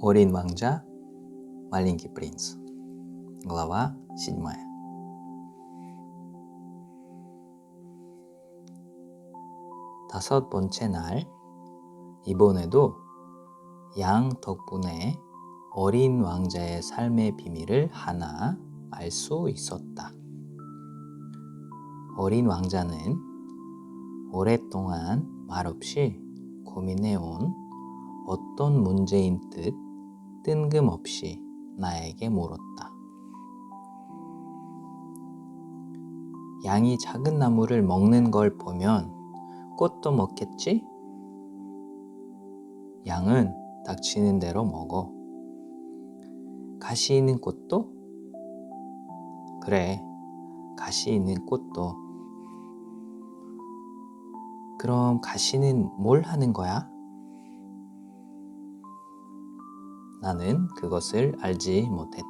Орин 왕자, маленький принц. Глава 7. 다섯 번째 날, 이번에도 양 덕분에 어린 왕자의 삶의 비밀을 하나 알 수 있었다. 어린 왕자는 오랫동안 말없이 고민해온 어떤 문제인 듯 뜬금없이 나에게 물었다. 양이 작은 나무를 먹는 걸 보면 꽃도 먹겠지? 양은 닥치는 대로 먹어. 가시 있는 꽃도? 그래, 가시 있는 꽃도. 그럼 가시는 뭘 하는 거야? 나는 그것을 알지 못했다.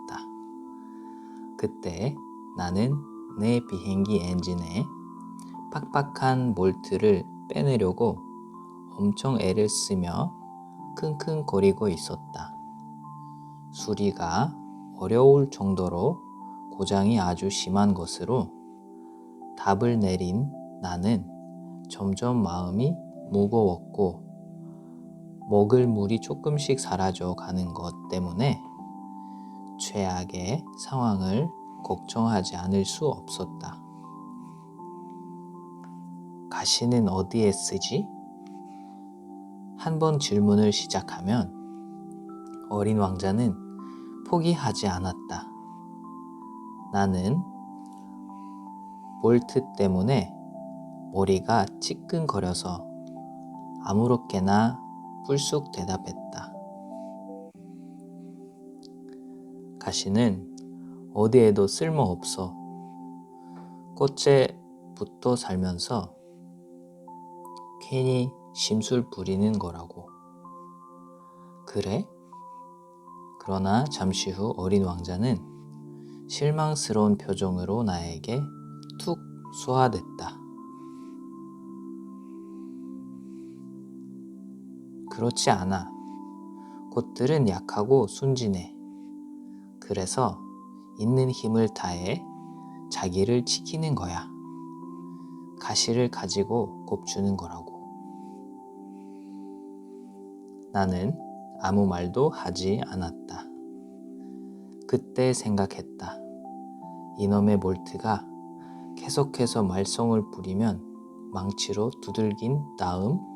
그때 나는 내 비행기 엔진에 팍팍한 볼트를 빼내려고 엄청 애를 쓰며 킁킁거리고 있었다. 수리가 어려울 정도로 고장이 아주 심한 것으로 답을 내린 나는 점점 마음이 무거웠고 먹을 물이 조금씩 사라져 가는 것 때문에 최악의 상황을 걱정하지 않을 수 없었다. 가시는 어디에 쓰지? 한번 질문을 시작하면 어린 왕자는 포기하지 않았다. 나는 볼트 때문에 머리가 찌끈거려서 아무렇게나 불쑥 대답했다. 가시는 어디에도 쓸모없어. 꽃에 붙어 살면서 괜히 심술 부리는 거라고. 그래? 그러나 잠시 후 어린 왕자는 실망스러운 표정으로 나에게 툭 쏘아댔다. 그렇지 않아. 꽃들은 약하고 순진해. 그래서 있는 힘을 다해 자기를 지키는 거야. 가시를 가지고 곱주는 거라고. 나는 아무 말도 하지 않았다. 그때 생각했다. 이놈의 볼트가 계속해서 말썽을 부리면 망치로 두들긴 다음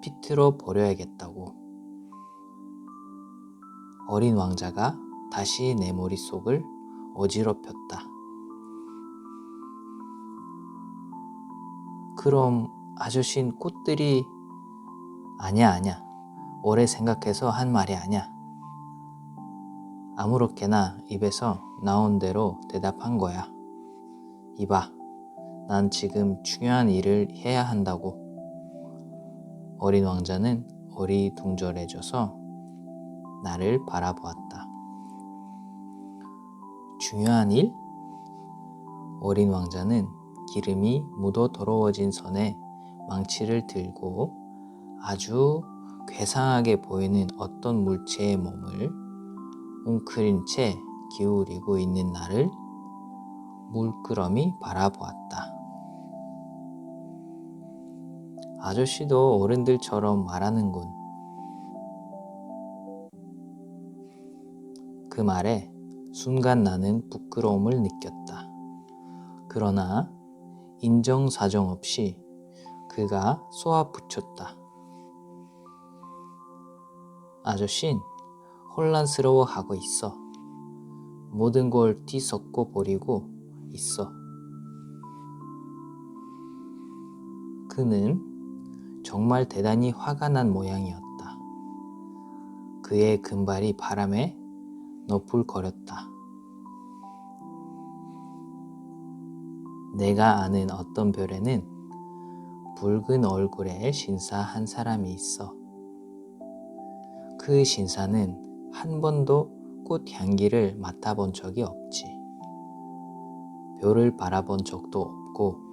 비틀어 버려야겠다고. 어린 왕자가 다시 내 머릿속을 어지럽혔다. 그럼 아저씨는 꽃들이... 아니야. 오래 생각해서 한 말이 아니야. 아무렇게나 입에서 나온 대로 대답한 거야. 이봐, 난 지금 중요한 일을 해야 한다고. 어린 왕자는 어리둥절해져서 나를 바라보았다. 중요한 일? 어린 왕자는 기름이 묻어 더러워진 손에 망치를 들고 아주 괴상하게 보이는 어떤 물체의 몸을 웅크린 채 기울이고 있는 나를 물끄러미 바라보았다. 아저씨도 어른들처럼 말하는군. 그 말에 순간 나는 부끄러움을 느꼈다. 그러나 인정사정 없이 그가 쏘아붙였다. 아저씨는 혼란스러워하고 있어. 모든 걸 뒤섞어 버리고 있어. 그는 정말 대단히 화가 난 모양이었다. 그의 금발이 바람에 너풀거렸다. 내가 아는 어떤 별에는 붉은 얼굴의 신사 한 사람이 있어. 그 신사는 한 번도 꽃 향기를 맡아본 적이 없지. 별을 바라본 적도 없고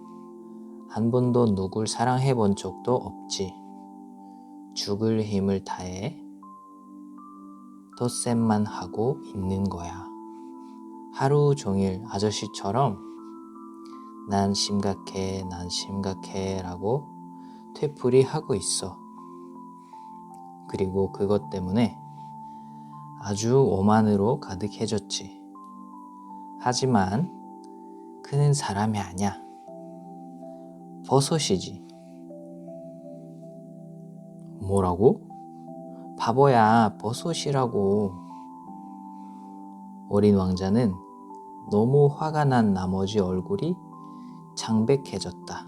한 번도 누굴 사랑해 본 적도 없지. 죽을 힘을 다해 덧셈만 하고 있는 거야. 하루 종일 아저씨처럼 난 심각해, 난 심각해 라고 되풀이 하고 있어. 그리고 그것 때문에 아주 오만으로 가득해졌지. 하지만 그는 사람이 아니야. 버섯이지. 뭐라고? 바보야, 버섯이라고. 어린 왕자는 너무 화가 난 나머지 얼굴이 창백해졌다.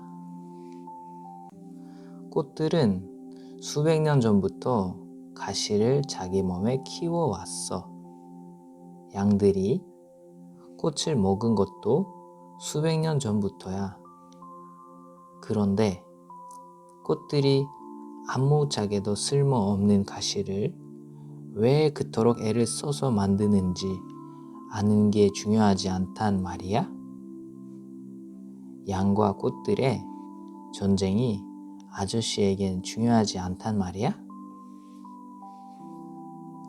꽃들은 수백 년 전부터 가시를 자기 몸에 키워왔어. 양들이 꽃을 먹은 것도 수백 년 전부터야. 그런데 꽃들이 아무짝에도 쓸모없는 가시를 왜 그토록 애를 써서 만드는지 아는 게 중요하지 않단 말이야? 양과 꽃들의 전쟁이 아저씨에겐 중요하지 않단 말이야?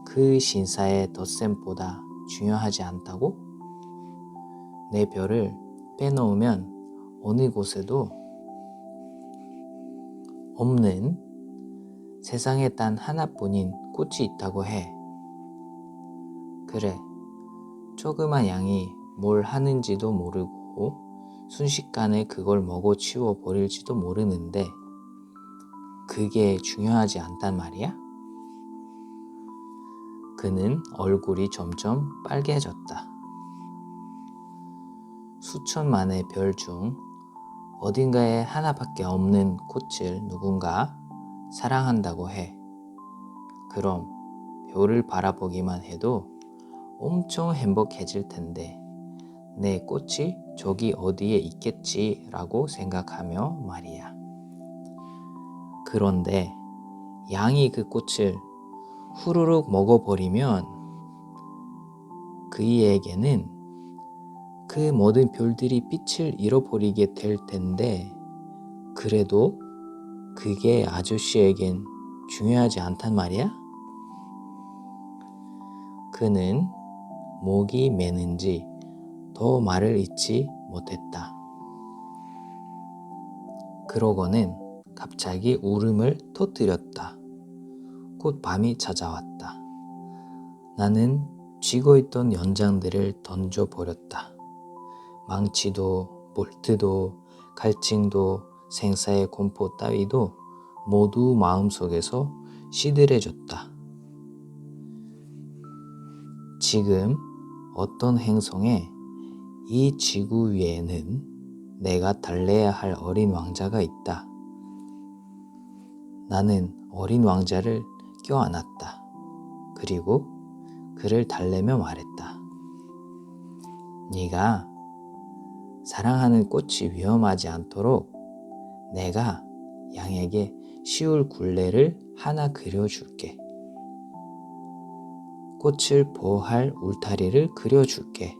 그 신사의 덧셈보다 중요하지 않다고? 내 별을 빼놓으면 어느 곳에도 없는 세상에 단 하나뿐인 꽃이 있다고 해. 그래, 조그만 양이 뭘 하는지도 모르고 순식간에 그걸 먹어 치워 버릴지도 모르는데 그게 중요하지 않단 말이야? 그는 얼굴이 점점 빨개졌다. 수천만의 별 중 어딘가에 하나밖에 없는 꽃을 누군가 사랑한다고 해. 그럼 별을 바라보기만 해도 엄청 행복해질 텐데 내 꽃이 저기 어디에 있겠지라고 생각하며 말이야. 그런데 양이 그 꽃을 후루룩 먹어버리면 그이에게는 그 모든 별들이 빛을 잃어버리게 될 텐데 그래도 그게 아저씨에겐 중요하지 않단 말이야? 그는 목이 메는지 더 말을 잇지 못했다. 그러고는 갑자기 울음을 터뜨렸다. 곧 밤이 찾아왔다. 나는 쥐고 있던 연장들을 던져버렸다. 망치도 볼트도 갈증도 생사의 공포 따위도 모두 마음속에서 시들해졌다. 지금 어떤 행성에 이 지구 위에는 내가 달래야 할 어린 왕자가 있다. 나는 어린 왕자를 껴안았다. 그리고 그를 달래며 말했다. 네가 사랑하는 꽃이 위험하지 않도록 내가 양에게 쉬울 굴레를 하나 그려줄게. 꽃을 보호할 울타리를 그려줄게.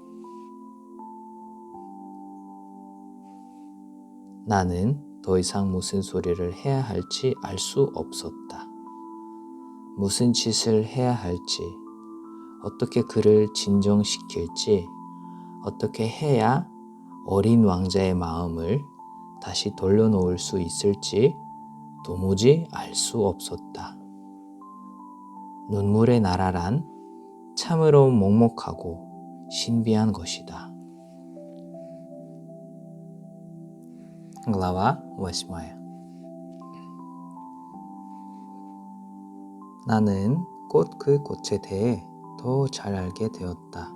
나는 더 이상 무슨 소리를 해야 할지 알 수 없었다. 무슨 짓을 해야 할지, 어떻게 그를 진정시킬지, 어떻게 해야 어린 왕자의 마음을 다시 돌려놓을 수 있을지 도무지 알 수 없었다. 눈물의 나라란 참으로 먹먹하고 신비한 것이다. Глава 8. 나는 꽃 그 꽃에 대해 더 잘 알게 되었다.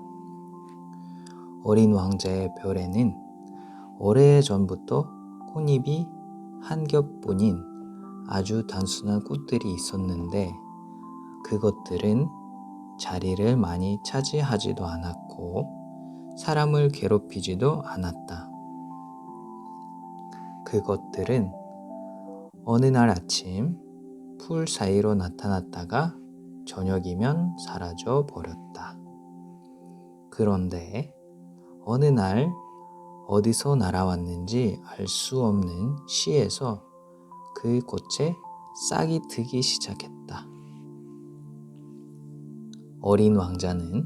어린 왕자의 별에는 오래전부터 꽃잎이 한 겹뿐인 아주 단순한 꽃들이 있었는데 그것들은 자리를 많이 차지하지도 않았고 사람을 괴롭히지도 않았다. 그것들은 어느 날 아침 풀 사이로 나타났다가 저녁이면 사라져 버렸다. 그런데 어느 날 어디서 날아왔는지 알 수 없는 시에서 그 꽃에 싹이 트기 시작했다. 어린 왕자는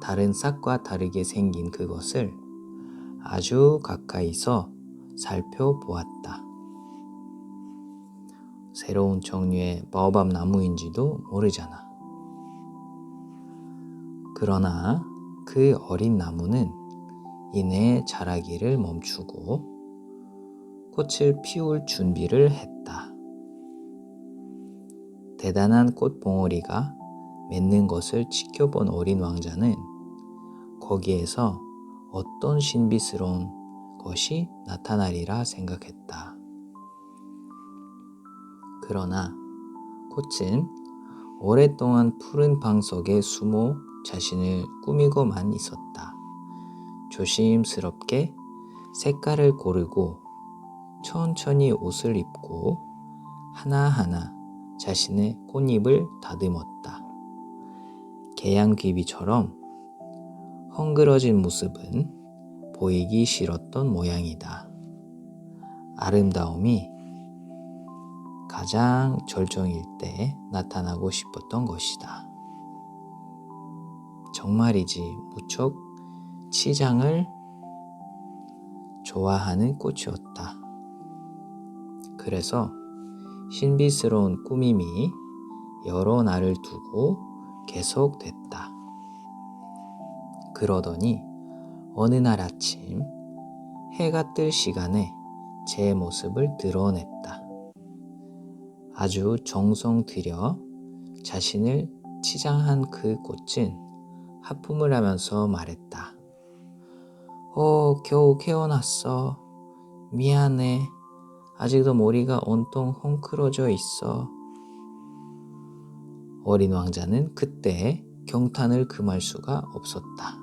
다른 싹과 다르게 생긴 그것을 아주 가까이서 살펴보았다. 새로운 종류의 바오밥 나무인지도 모르잖아. 그러나 그 어린 나무는 이내 자라기를 멈추고 꽃을 피울 준비를 했다. 대단한 꽃봉오리가 맺는 것을 지켜본 어린 왕자는 거기에서 어떤 신비스러운 것이 나타나리라 생각했다. 그러나 꽃은 오랫동안 푸른 방 속에 숨어 자신을 꾸미고만 있었다. 조심스럽게 색깔을 고르고 천천히 옷을 입고 하나하나 자신의 꽃잎을 다듬었다. 개양귀비처럼 헝그러진 모습은 보이기 싫었던 모양이다. 아름다움이 가장 절정일 때 나타나고 싶었던 것이다. 정말이지 무척 치장을 좋아하는 꽃이었다. 그래서 신비스러운 꾸밈이 여러 날을 두고 계속됐다. 그러더니 어느 날 아침 해가 뜰 시간에 제 모습을 드러냈다. 아주 정성 들여 자신을 치장한 그 꽃은 하품을 하면서 말했다. 겨우 깨어났어. 미안해. 아직도 머리가 온통 헝클어져 있어. 어린 왕자는 그때 경탄을 금할 수가 없었다.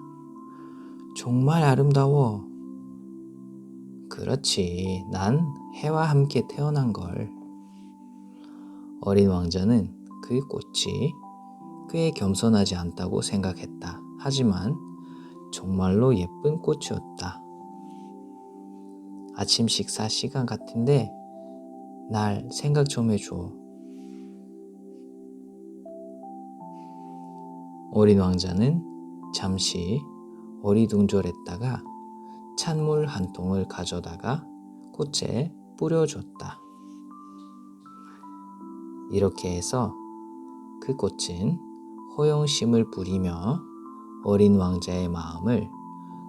정말 아름다워. 그렇지, 난 해와 함께 태어난 걸. 어린 왕자는 그 꽃이 꽤 겸손하지 않다고 생각했다. 하지만 정말로 예쁜 꽃이었다. 아침 식사 시간 같은데 날 생각 좀 해줘. 어린 왕자는 잠시 어리둥절했다가 찬물 한 통을 가져다가 꽃에 뿌려줬다. 이렇게 해서 그 꽃은 허영심을 부리며 어린 왕자의 마음을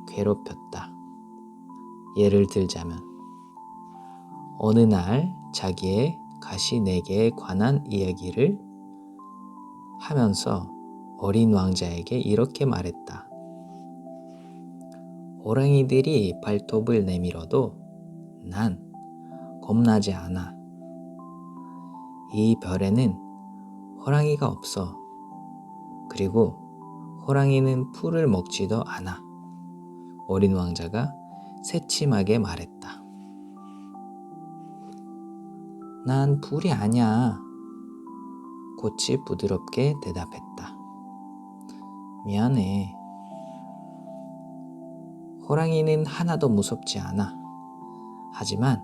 괴롭혔다. 예를 들자면 어느 날 자기의 가시네개에 관한 이야기를 하면서 어린 왕자에게 이렇게 말했다. 호랑이들이 발톱을 내밀어도 난 겁나지 않아. 이 별에는 호랑이가 없어. 그리고 호랑이는 풀을 먹지도 않아. 어린 왕자가 새침하게 말했다. 난 풀이 아니야. 꽃이 부드럽게 대답했다. 미안해. 호랑이는 하나도 무섭지 않아. 하지만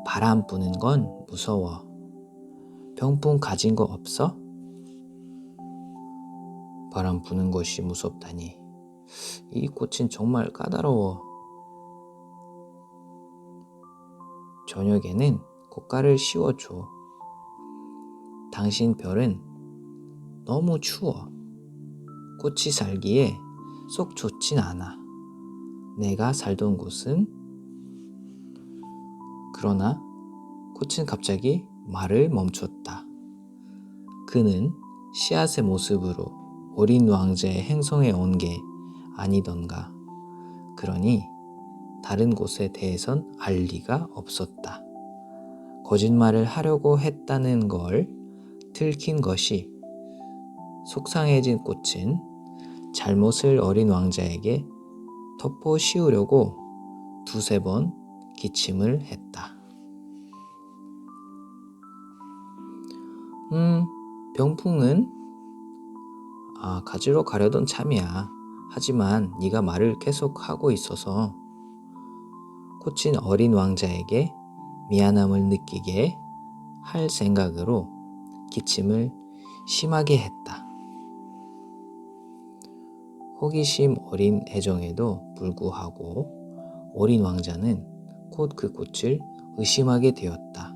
바람 부는 건 무서워. 병풍 가진 거 없어? 바람 부는 것이 무섭다니. 이 꽃은 정말 까다로워. 저녁에는 꽃가를 씌워줘. 당신 별은 너무 추워. 꽃이 살기에 속 좋진 않아. 내가 살던 곳은. 그러나 꽃은 갑자기 말을 멈췄다. 그는 씨앗의 모습으로 어린 왕자의 행성에 온 게 아니던가. 그러니 다른 곳에 대해선 알 리가 없었다. 거짓말을 하려고 했다는 걸 들킨 것이 속상해진 꽃은 잘못을 어린 왕자에게 덮어 씌우려고 두세 번 기침을 했다. 병풍은 가지러 가려던 참이야. 하지만 네가 말을 계속 하고 있어서. 꽃은 어린 왕자에게 미안함을 느끼게 할 생각으로 기침을 심하게 했다. 호기심 어린 애정에도 불구하고 어린 왕자는 곧 그 꽃을 의심하게 되었다.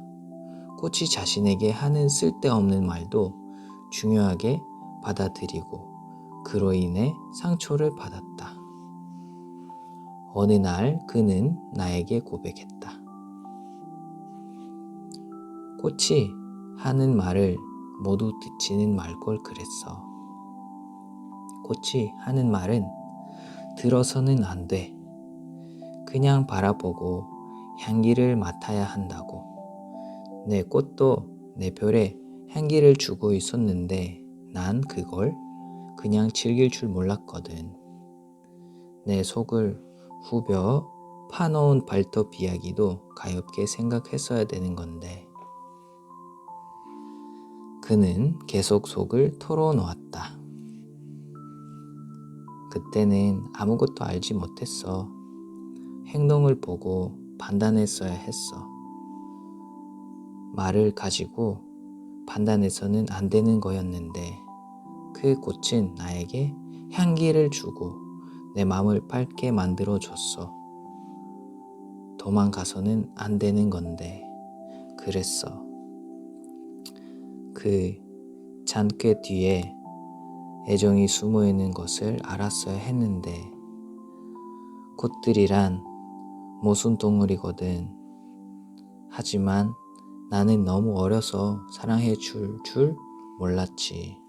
꽃이 자신에게 하는 쓸데없는 말도 중요하게 받아들이고 그로 인해 상처를 받았다. 어느 날 그는 나에게 고백했다. 꽃이 하는 말을 모두 듣지는 말 걸 그랬어. 꽃이 하는 말은 들어서는 안 돼. 그냥 바라보고 향기를 맡아야 한다고. 내 꽃도 내 별에 향기를 주고 있었는데 난 그걸 그냥 즐길 줄 몰랐거든. 내 속을 후벼 파놓은 발톱 이야기도 가엾게 생각했어야 되는 건데. 그는 계속 속을 털어놓았다. 그때는 아무것도 알지 못했어. 행동을 보고 판단했어야 했어. 말을 가지고 판단해서는 안 되는 거였는데 그 꽃은 나에게 향기를 주고 내 마음을 밝게 만들어줬어. 도망가서는 안 되는 건데 그랬어. 그 잔꾀 뒤에 애정이 숨어있는 것을 알았어야 했는데 꽃들이란 모순 덩어리거든. 하지만 나는 너무 어려서 사랑해 줄 몰랐지.